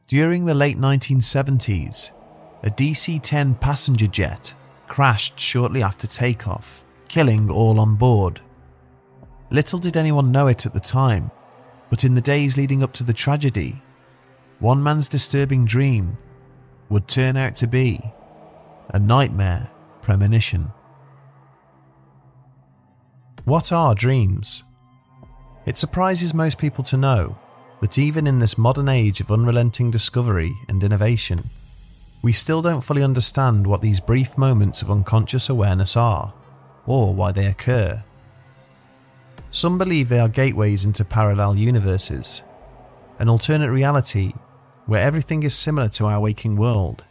During the late 1970s, a DC-10 passenger jet crashed shortly after takeoff, killing all on board. Little did anyone know it at the time, but in the days leading up to the tragedy, one man's disturbing dream would turn out to be a nightmare premonition. What are dreams? It surprises most people to know that even in this modern age of unrelenting discovery and innovation, we still don't fully understand what these brief moments of unconscious awareness are, or why they occur. Some believe they are gateways into parallel universes, an alternate reality where everything is similar to our waking world,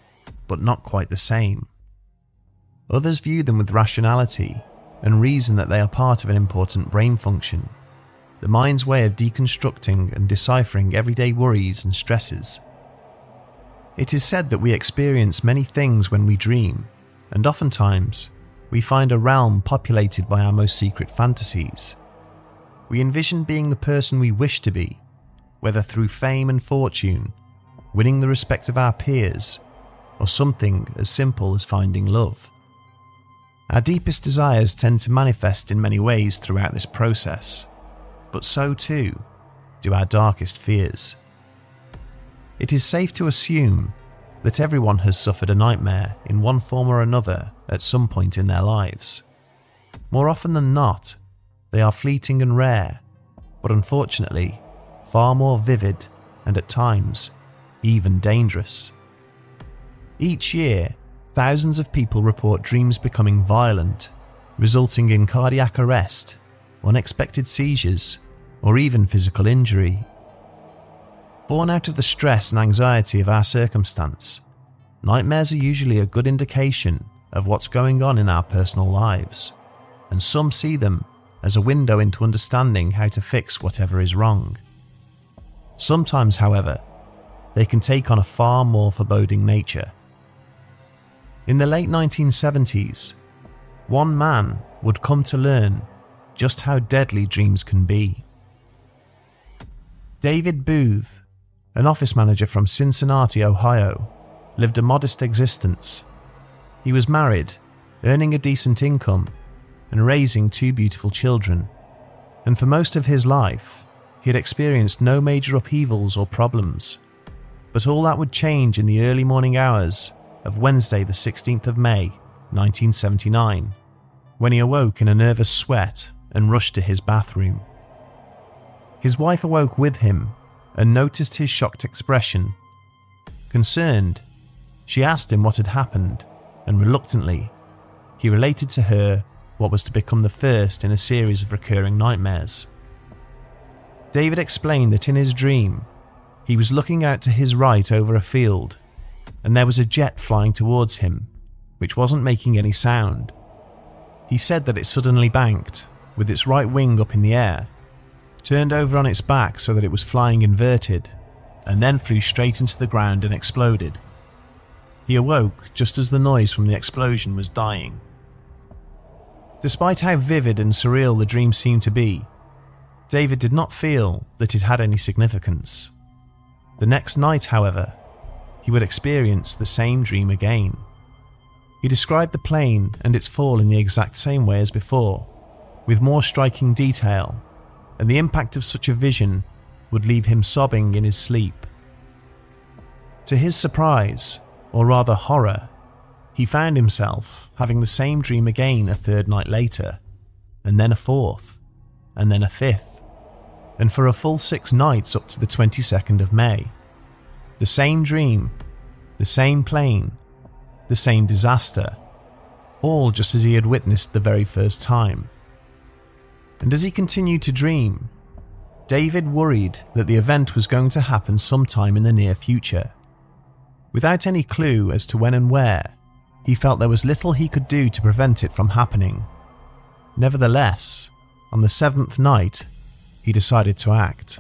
but not quite the same. Others view them with rationality and reason that they are part of an important brain function, the mind's way of deconstructing and deciphering everyday worries and stresses. It is said that we experience many things when we dream, and oftentimes we find a realm populated by our most secret fantasies. We envision being the person we wish to be, whether through fame and fortune, winning the respect of our peers, or something as simple as finding love. Our deepest desires tend to manifest in many ways throughout this process, but so too do our darkest fears. It is safe to assume that everyone has suffered a nightmare in one form or another at some point in their lives. More often than not, they are fleeting and rare, but unfortunately, far more vivid and at times, even dangerous. Each year, thousands of people report dreams becoming violent, resulting in cardiac arrest, unexpected seizures, or even physical injury. Born out of the stress and anxiety of our circumstance, nightmares are usually a good indication of what's going on in our personal lives, and some see them as a window into understanding how to fix whatever is wrong. Sometimes, however, they can take on a far more foreboding nature. In the late 1970s, one man would come to learn just how deadly dreams can be. David Booth, an office manager from Cincinnati, Ohio, lived a modest existence. He was married, earning a decent income, and raising two beautiful children, and for most of his life, he had experienced no major upheavals or problems. But all that would change in the early morning hours of Wednesday the 16th of May, 1979, when he awoke in a nervous sweat and rushed to his bathroom. His wife awoke with him and noticed his shocked expression. Concerned, she asked him what had happened, and reluctantly, he related to her what was to become the first in a series of recurring nightmares. David explained that in his dream, he was looking out to his right over a field, and there was a jet flying towards him, which wasn't making any sound. He said that it suddenly banked, with its right wing up in the air, turned over on its back so that it was flying inverted, and then flew straight into the ground and exploded. He awoke just as the noise from the explosion was dying. Despite how vivid and surreal the dream seemed to be, David did not feel that it had any significance. The next night, however, he would experience the same dream again. He described the plane and its fall in the exact same way as before, with more striking detail, and the impact of such a vision would leave him sobbing in his sleep. To his surprise, or rather horror, he found himself having the same dream again a third night later, and then a fourth, and then a fifth, and for a full 6 nights up to the 22nd of May. The same dream, the same plane, the same disaster, all just as he had witnessed the very first time. And as he continued to dream, David worried that the event was going to happen sometime in the near future. Without any clue as to when and where, he felt there was little he could do to prevent it from happening. Nevertheless, on the 7th night, he decided to act.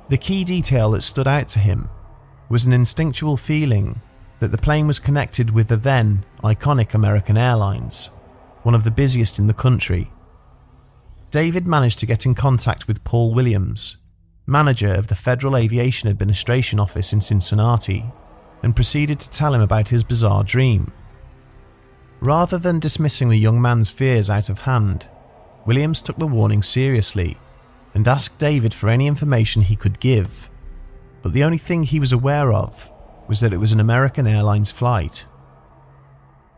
The key detail that stood out to him was an instinctual feeling that the plane was connected with the then iconic American Airlines, one of the busiest in the country. David managed to get in contact with Paul Williams, manager of the Federal Aviation Administration office in Cincinnati, and proceeded to tell him about his bizarre dream. Rather than dismissing the young man's fears out of hand, Williams took the warning seriously and asked David for any information he could give, but the only thing he was aware of was that it was an American Airlines flight.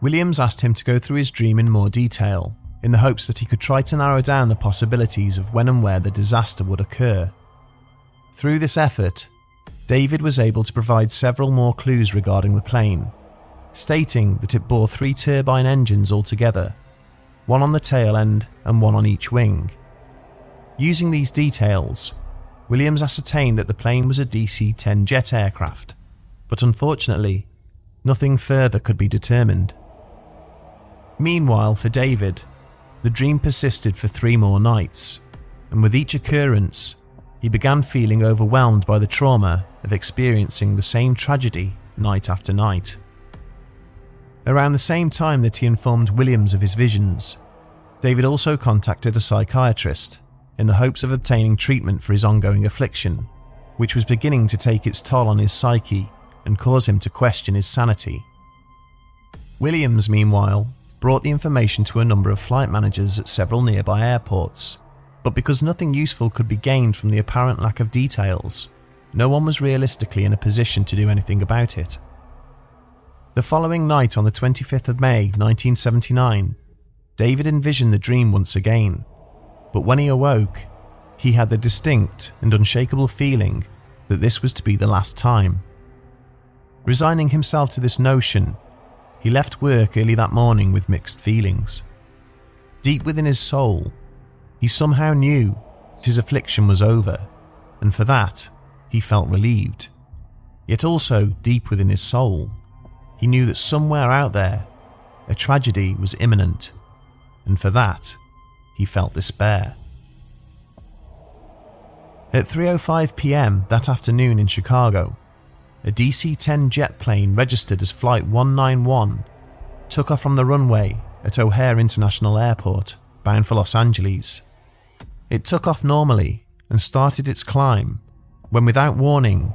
Williams asked him to go through his dream in more detail, in the hopes that he could try to narrow down the possibilities of when and where the disaster would occur. Through this effort, David was able to provide several more clues regarding the plane, stating that it bore 3 turbine engines altogether, one on the tail end and one on each wing. Using these details, Williams ascertained that the plane was a DC-10 jet aircraft, but unfortunately, nothing further could be determined. Meanwhile, for David, the dream persisted for 3 more nights, and with each occurrence, he began feeling overwhelmed by the trauma of experiencing the same tragedy night after night. Around the same time that he informed Williams of his visions, David also contacted a psychiatrist in the hopes of obtaining treatment for his ongoing affliction, which was beginning to take its toll on his psyche and cause him to question his sanity. Williams, meanwhile, brought the information to a number of flight managers at several nearby airports, but because nothing useful could be gained from the apparent lack of details, no one was realistically in a position to do anything about it. The following night, on the 25th of May 1979, David envisioned the dream once again, but when he awoke, he had the distinct and unshakable feeling that this was to be the last time. Resigning himself to this notion, he left work early that morning with mixed feelings. Deep within his soul, he somehow knew that his affliction was over, and for that, he felt relieved. Yet also, deep within his soul, he knew that somewhere out there, a tragedy was imminent, and for that, he felt despair. At 3:05 p.m. that afternoon in Chicago, a DC-10 jet plane registered as Flight 191 took off from the runway at O'Hare International Airport, bound for Los Angeles. It took off normally and started its climb when, without warning,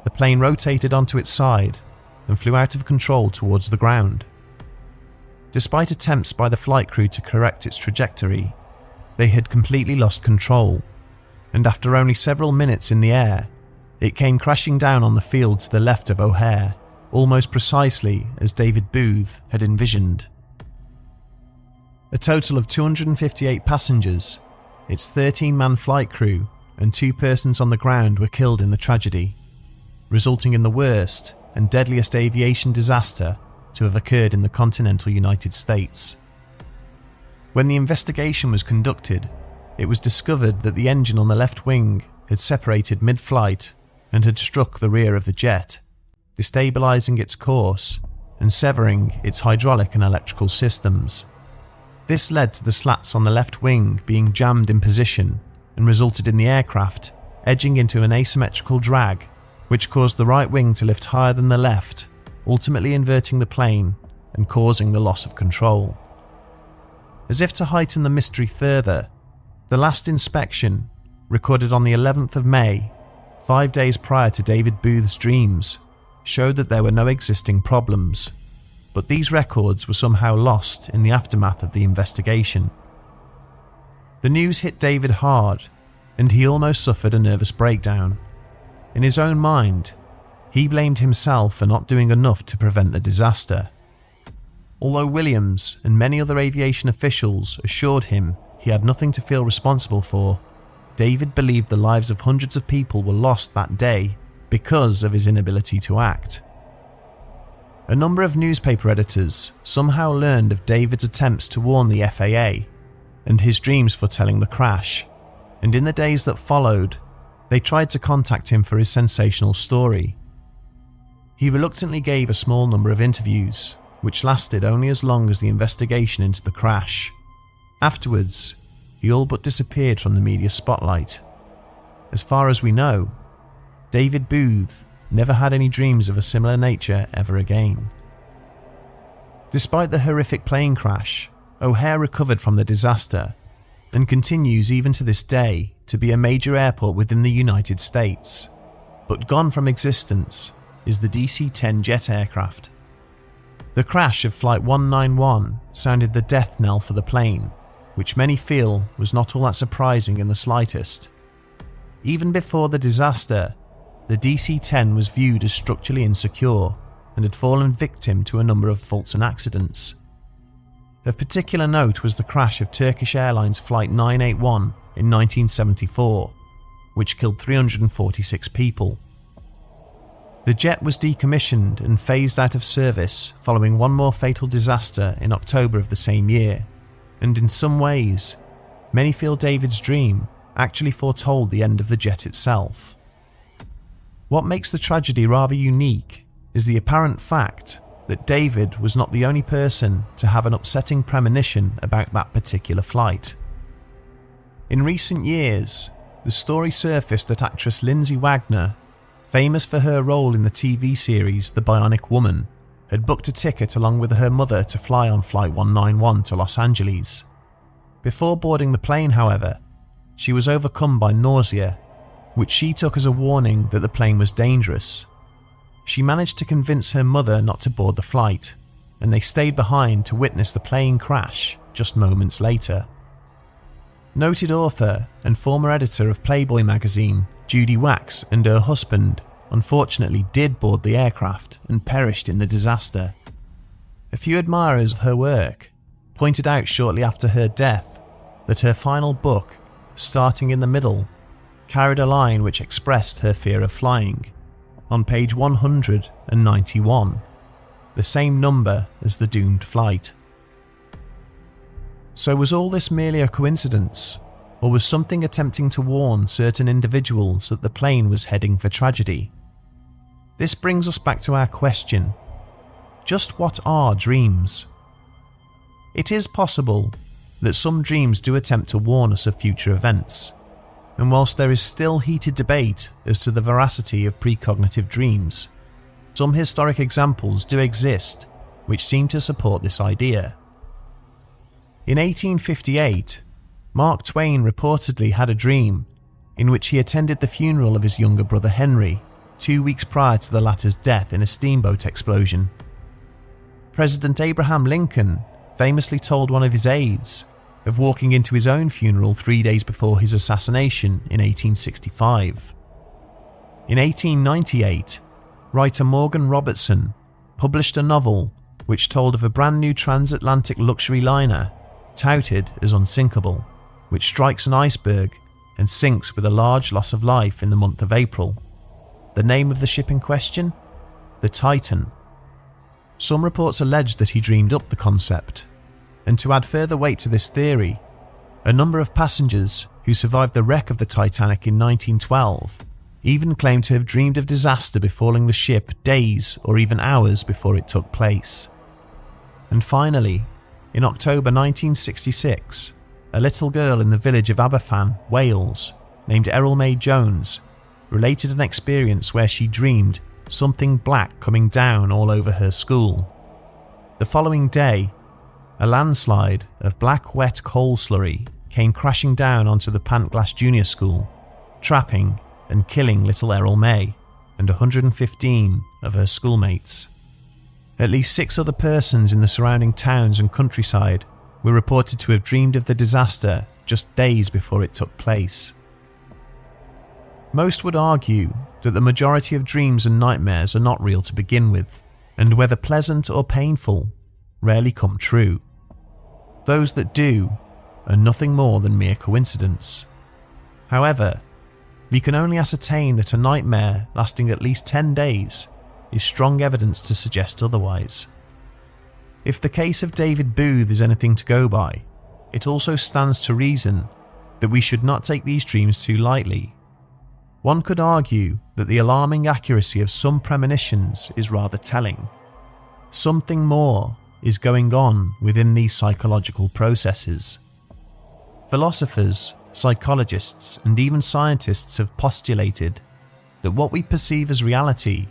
the plane rotated onto its side and flew out of control towards the ground. Despite attempts by the flight crew to correct its trajectory, they had completely lost control, and after only several minutes in the air, it came crashing down on the field to the left of O'Hare, almost precisely as David Booth had envisioned. A total of 258 passengers, its 13-man flight crew, and 2 persons on the ground were killed in the tragedy, resulting in the worst and deadliest aviation disaster to have occurred in the continental United States. When the investigation was conducted, it was discovered that the engine on the left wing had separated mid-flight and had struck the rear of the jet, destabilizing its course and severing its hydraulic and electrical systems. This led to the slats on the left wing being jammed in position and resulted in the aircraft edging into an asymmetrical drag, which caused the right wing to lift higher than the left, ultimately inverting the plane and causing the loss of control. As if to heighten the mystery further, the last inspection, recorded on the 11th of May, 5 days prior to David Booth's dreams, showed that there were no existing problems, but these records were somehow lost in the aftermath of the investigation. The news hit David hard, and he almost suffered a nervous breakdown. In his own mind, he blamed himself for not doing enough to prevent the disaster. Although Williams and many other aviation officials assured him he had nothing to feel responsible for, David believed the lives of hundreds of people were lost that day because of his inability to act. A number of newspaper editors somehow learned of David's attempts to warn the FAA and his dreams foretelling the crash, and in the days that followed, they tried to contact him for his sensational story. He reluctantly gave a small number of interviews, which lasted only as long as the investigation into the crash. Afterwards, he all but disappeared from the media spotlight. As far as we know, David Booth never had any dreams of a similar nature ever again. Despite the horrific plane crash, O'Hare recovered from the disaster and continues even to this day to be a major airport within the United States, but gone from existence is the DC-10 jet aircraft. The crash of Flight 191 sounded the death knell for the plane, which many feel was not all that surprising in the slightest. Even before the disaster, the DC-10 was viewed as structurally insecure and had fallen victim to a number of faults and accidents. Of particular note was the crash of Turkish Airlines Flight 981 in 1974, which killed 346 people. The jet was decommissioned and phased out of service following one more fatal disaster in October of the same year, and in some ways, many feel David's dream actually foretold the end of the jet itself. What makes the tragedy rather unique is the apparent fact that David was not the only person to have an upsetting premonition about that particular flight. In recent years, the story surfaced that actress Lindsay Wagner, famous for her role in the TV series The Bionic Woman, had booked a ticket along with her mother to fly on Flight 191 to Los Angeles. Before boarding the plane, however, she was overcome by nausea, which she took as a warning that the plane was dangerous. She managed to convince her mother not to board the flight, and they stayed behind to witness the plane crash just moments later. Noted author and former editor of Playboy magazine, Judy Wax, and her husband unfortunately did board the aircraft and perished in the disaster. A few admirers of her work pointed out shortly after her death that her final book, Starting in the Middle, carried a line which expressed her fear of flying, on page 191, the same number as the doomed flight. So was all this merely a coincidence, or was something attempting to warn certain individuals that the plane was heading for tragedy? This brings us back to our question: just what are dreams? It is possible that some dreams do attempt to warn us of future events, and whilst there is still heated debate as to the veracity of precognitive dreams, some historic examples do exist which seem to support this idea. In 1858, Mark Twain reportedly had a dream in which he attended the funeral of his younger brother Henry 2 weeks prior to the latter's death in a steamboat explosion. President Abraham Lincoln famously told one of his aides of walking into his own funeral 3 days before his assassination in 1865. In 1898, writer Morgan Robertson published a novel which told of a brand new transatlantic luxury liner touted as unsinkable, which strikes an iceberg and sinks with a large loss of life in the month of April. The name of the ship in question? The Titan. Some reports allege that he dreamed up the concept, and to add further weight to this theory, a number of passengers who survived the wreck of the Titanic in 1912 even claimed to have dreamed of disaster befalling the ship days or even hours before it took place. And finally, in October 1966, a little girl in the village of Aberfan, Wales, named Errol May Jones, related an experience where she dreamed something black coming down all over her school. The following day, a landslide of black wet coal slurry came crashing down onto the Pantglass Junior School, trapping and killing little Errol May and 115 of her schoolmates. At least 6 other persons in the surrounding towns and countryside were reported to have dreamed of the disaster just days before it took place. Most would argue that the majority of dreams and nightmares are not real to begin with, and whether pleasant or painful, rarely come true. Those that do are nothing more than mere coincidence. However, we can only ascertain that a nightmare lasting at least 10 days is strong evidence to suggest otherwise. If the case of David Booth is anything to go by, it also stands to reason that we should not take these dreams too lightly. One could argue that the alarming accuracy of some premonitions is rather telling. Something more is going on within these psychological processes. Philosophers, psychologists, and even scientists have postulated that what we perceive as reality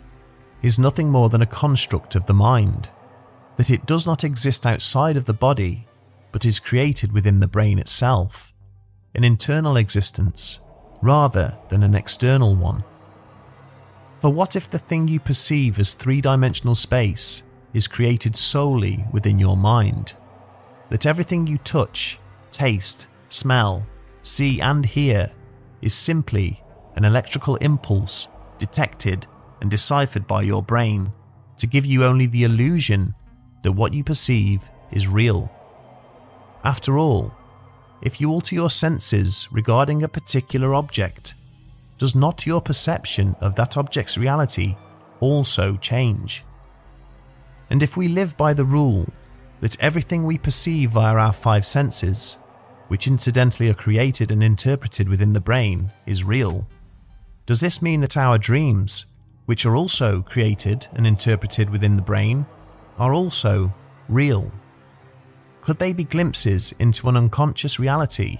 is nothing more than a construct of the mind, that it does not exist outside of the body, but is created within the brain itself, an internal existence rather than an external one. For what if the thing you perceive as three-dimensional space is created solely within your mind? That everything you touch, taste, smell, see and hear is simply an electrical impulse detected and deciphered by your brain to give you only the illusion that what you perceive is real. After all, if you alter your senses regarding a particular object, does not your perception of that object's reality also change? And if we live by the rule that everything we perceive via our five senses, which incidentally are created and interpreted within the brain, is real, does this mean that our dreams, which are also created and interpreted within the brain, are also real? Could they be glimpses into an unconscious reality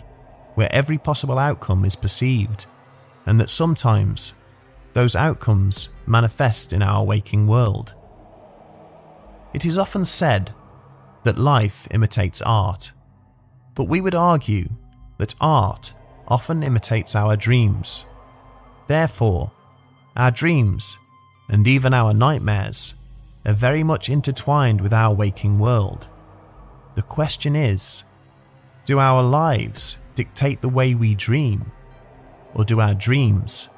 where every possible outcome is perceived, and that sometimes those outcomes manifest in our waking world? It is often said that life imitates art, but we would argue that art often imitates our dreams. Therefore, our dreams, and even our nightmares, are very much intertwined with our waking world. The question is, do our lives dictate the way we dream, or do our dreams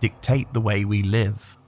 dictate the way we live?